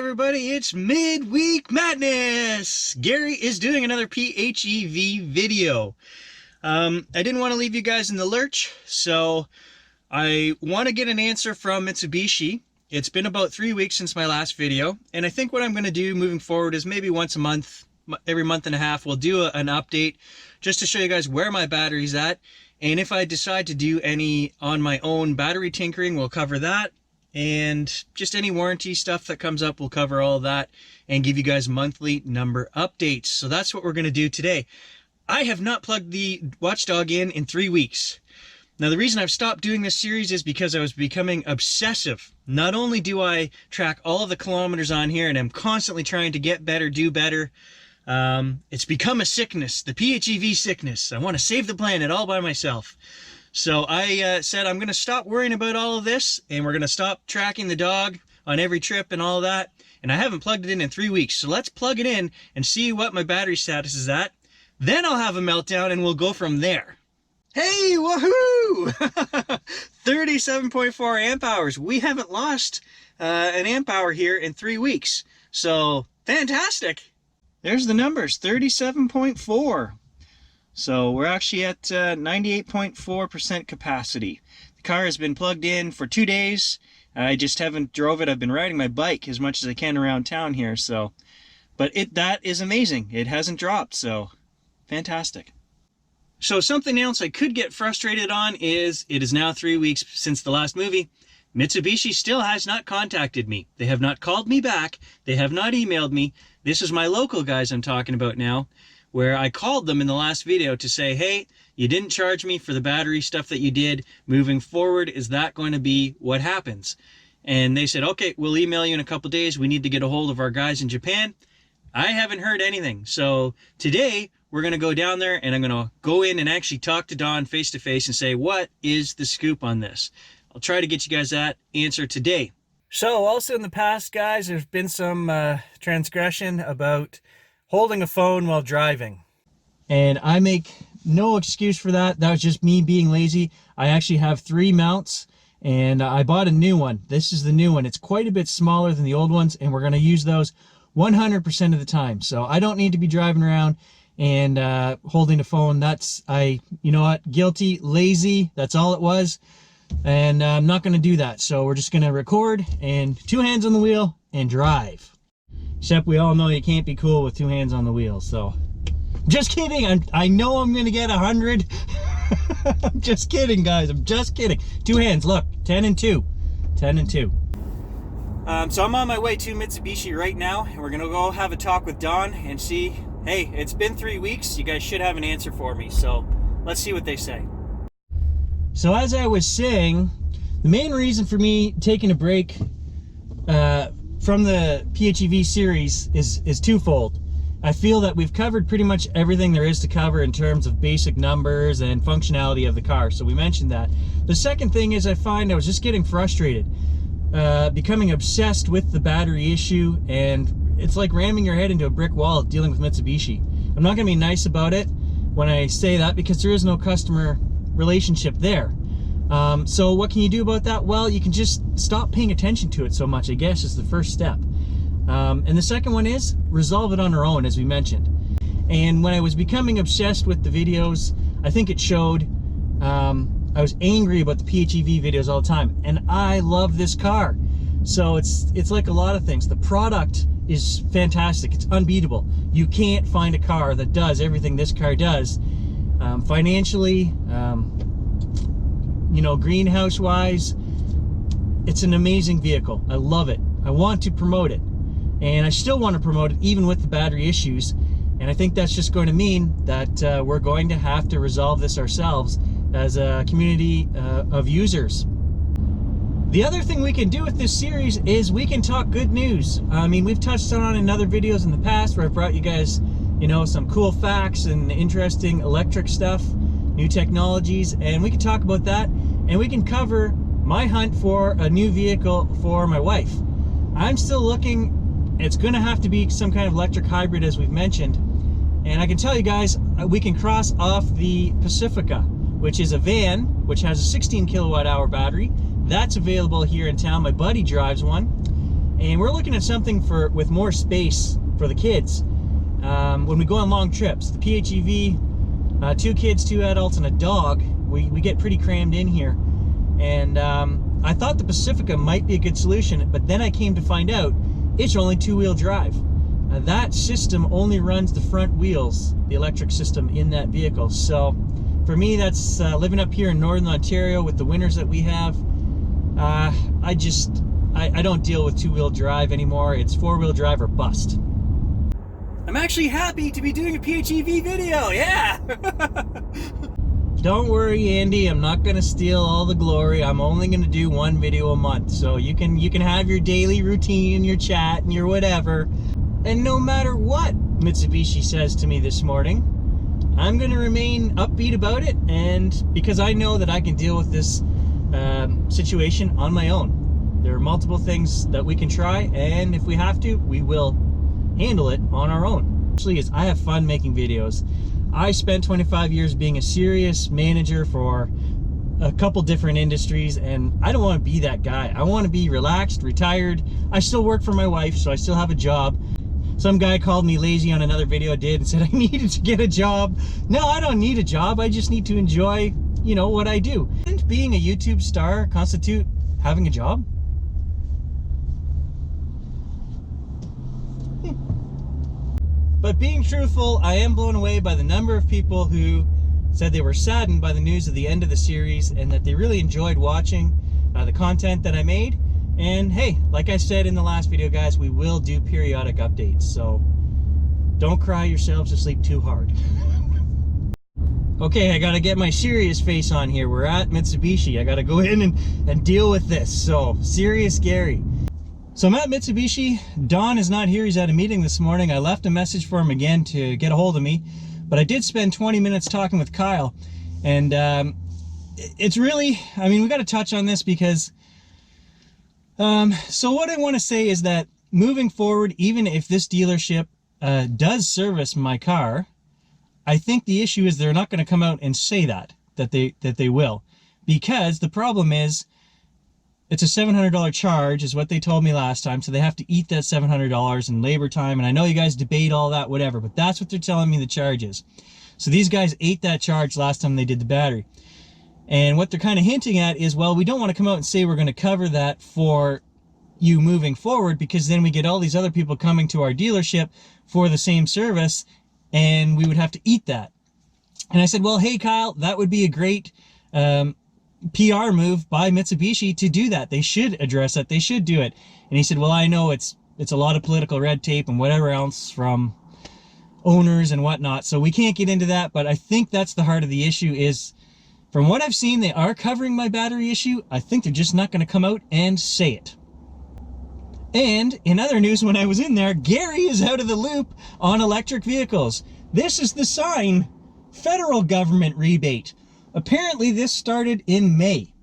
everybody, it's midweek madness. Gary is doing another PHEV video. I didn't want to leave you guys in the lurch, so I want to get an answer from Mitsubishi. It's been about 3 weeks since my last video, and I think what I'm going to do moving forward is maybe once a month, every month and a half, we'll do an update just to show you guys where my battery's at. And if I decide to do any on my own battery tinkering, we'll cover that. And just any warranty stuff that comes up, we'll cover all of that and give you guys monthly number updates. So that's what we're going to do today. I have not plugged the Watchdog in 3 weeks. Now, the reason I've stopped doing this series is because I was becoming obsessive. Not only do I track all of the kilometers on here and I'm constantly trying to get better, do better, it's become a sickness, the PHEV sickness. I want to save the planet all by myself. So I said I'm going to stop worrying about all of this, and we're going to stop tracking the dog on every trip and all that. And I haven't plugged it in 3 weeks. So let's plug it in and see what my battery status is at. Then I'll have a meltdown and we'll go from there. Hey, woohoo! 37.4 amp hours. We haven't lost an amp hour here in 3 weeks. So fantastic. There's the numbers, 37.4. So we're actually at 98.4% capacity. The car has been plugged in for 2 days. I just haven't drove it. I've been riding my bike as much as I can around town here. So, but that is amazing. It hasn't dropped, so fantastic. So something else I could get frustrated on is it is now 3 weeks since the last movie. Mitsubishi still has not contacted me. They have not called me back. They have not emailed me. This is my local guys I'm talking about now, where I called them in the last video to say, hey, you didn't charge me for the battery stuff that you did. Moving forward, is that going to be what happens? And they said, okay, we'll email you in a couple days. We need to get a hold of our guys in Japan. I haven't heard anything. So today we're going to go down there and I'm going to go in and actually talk to Don face to face and say, what is the scoop on this? I'll try to get you guys that answer today. So also in the past, guys, there's been some transgression about holding a phone while driving. And I make no excuse for that. That was just me being lazy. I actually have 3 mounts and I bought a new one. This is the new one. It's quite a bit smaller than the old ones and we're going to use those 100% of the time. So I don't need to be driving around and holding a phone. You know what, guilty, lazy, that's all it was. And I'm not going to do that. So we're just going to record and 2 hands on the wheel and drive. Except we all know you can't be cool with 2 hands on the wheel, so. Just kidding, I know I'm gonna get 100. I'm just kidding, guys, I'm just kidding. 2 hands, look, 10 and 2. 10 and 2. So I'm on my way to Mitsubishi right now, and we're gonna go have a talk with Don and see, hey, it's been 3 weeks, you guys should have an answer for me, so let's see what they say. So as I was saying, the main reason for me taking a break from the PHEV series is twofold. I feel that we've covered pretty much everything there is to cover in terms of basic numbers and functionality of the car, so we mentioned that. The second thing is I find I was just getting frustrated, becoming obsessed with the battery issue, and it's like ramming your head into a brick wall dealing with Mitsubishi. I'm not going to be nice about it when I say that because there is no customer relationship there. So what can you do about that? Well, you can just stop paying attention to it so much, I guess, is the first step. And the second one is resolve it on our own, as we mentioned. And when I was becoming obsessed with the videos, I think it showed. I was angry about the PHEV videos all the time, and I love this car. So it's like a lot of things. The product is fantastic. It's unbeatable. You can't find a car that does everything this car does. Financially, you know, greenhouse wise, it's an amazing vehicle. I love it. I want to promote it, and I still want to promote it even with the battery issues. And I think that's just going to mean that we're going to have to resolve this ourselves as a community of users. The other thing we can do with this series is we can talk good news. I mean, we've touched on it in other videos in the past where I've brought you guys, you know, some cool facts and interesting electric stuff, new technologies, and we can talk about that, and we can cover my hunt for a new vehicle for my wife. I'm still looking. It's going to have to be some kind of electric hybrid, as we've mentioned, and I can tell you guys we can cross off the Pacifica, which is a van which has a 16 kilowatt hour battery. That's available here in town. My buddy drives one, and we're looking at something with more space for the kids when we go on long trips. The PHEV, 2 kids, 2 adults, and a dog, we get pretty crammed in here. And I thought the Pacifica might be a good solution, but then I came to find out it's only 2-wheel drive. That system only runs the front wheels, the electric system in that vehicle. So for me, that's living up here in Northern Ontario with the winters that we have. I don't deal with 2-wheel drive anymore. It's 4-wheel drive or bust. I'm actually happy to be doing a PHEV video, yeah! Don't worry, Andy, I'm not gonna steal all the glory. I'm only gonna do 1 video a month. So you can have your daily routine, your chat, and your whatever. And no matter what Mitsubishi says to me this morning, I'm gonna remain upbeat about it, and because I know that I can deal with this situation on my own. There are multiple things that we can try, and if we have to, we will handle it on our own. Actually, I have fun making videos. I spent 25 years being a serious manager for a couple different industries, and I don't want to be that guy. I want to be relaxed, retired. I still work for my wife, so I still have a job. Some guy called me lazy on another video I did and said I needed to get a job. No, I don't need a job. I just need to enjoy, what I do. Doesn't being a YouTube star constitute having a job? But being truthful, I am blown away by the number of people who said they were saddened by the news of the end of the series and that they really enjoyed watching the content that I made. And hey, like I said in the last video, guys, we will do periodic updates, so don't cry yourselves to sleep too hard. Okay, I gotta get my serious face on here. We're at Mitsubishi. I gotta go in and deal with this. So, serious Gary. So I'm at Mitsubishi. Don is not here. He's at a meeting this morning. I left a message for him again to get a hold of me, but I did spend 20 minutes talking with Kyle. And it's really, we gotta touch on this because so what I want to say is that moving forward, even if this dealership does service my car, I think the issue is they're not going to come out and say that they will, because the problem is it's a $700 charge is what they told me last time, so they have to eat that $700 in labor time, and I know you guys debate all that, whatever, but that's what they're telling me the charge is. So these guys ate that charge last time they did the battery. And what they're kind of hinting at is, well, we don't want to come out and say we're going to cover that for you moving forward, because then we get all these other people coming to our dealership for the same service, and we would have to eat that. And I said, well, hey, Kyle, that would be a great PR move by Mitsubishi to do that. They should address that. They should do it. And he said, well, I know it's a lot of political red tape and whatever else from owners and whatnot, so we can't get into that. But I think that's the heart of the issue is, from what I've seen, they are covering my battery issue. I think they're just not going to come out and say it. And in other news, when I was in there, Gary is out of the loop on electric vehicles. This is the sign, federal government rebate. Apparently this started in May,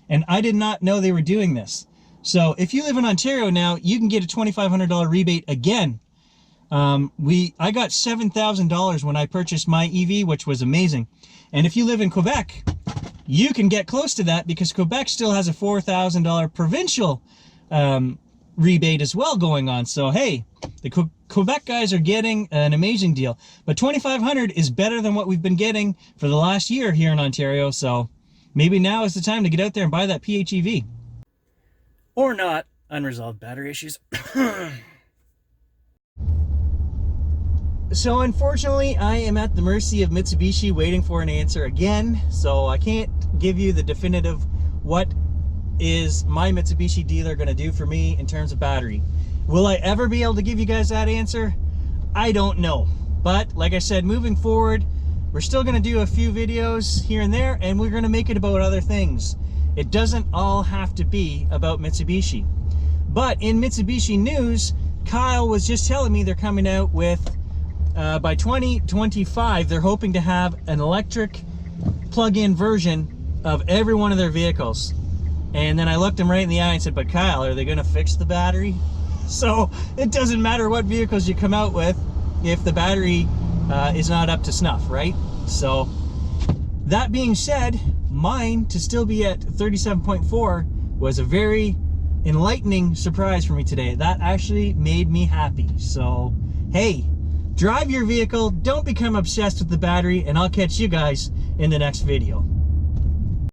and I did not know they were doing this. So if you live in Ontario now, you can get a $2,500 rebate again. I got $7,000 when I purchased my EV, which was amazing. And if you live in Quebec, you can get close to that because Quebec still has a $4,000 provincial rebate as well going on. So hey, the Quebec guys are getting an amazing deal. But $2,500 is better than what we've been getting for the last year here in Ontario. So maybe now is the time to get out there and buy that PHEV. Or not. Unresolved battery issues. So unfortunately, I am at the mercy of Mitsubishi waiting for an answer again. So I can't give you the definitive what is my Mitsubishi dealer going to do for me in terms of battery. Will I ever be able to give you guys that answer? I don't know. But like I said, moving forward, we're still going to do a few videos here and there, and we're going to make it about other things. It doesn't all have to be about Mitsubishi. But in Mitsubishi news, Kyle was just telling me they're coming out with by 2025, they're hoping to have an electric plug-in version of every one of their vehicles. And then I looked him right in the eye and said, but Kyle, are they going to fix the battery? So it doesn't matter what vehicles you come out with if the battery is not up to snuff, right? So that being said, mine to still be at 37.4 was a very enlightening surprise for me today. That actually made me happy. So, hey, drive your vehicle, don't become obsessed with the battery, and I'll catch you guys in the next video.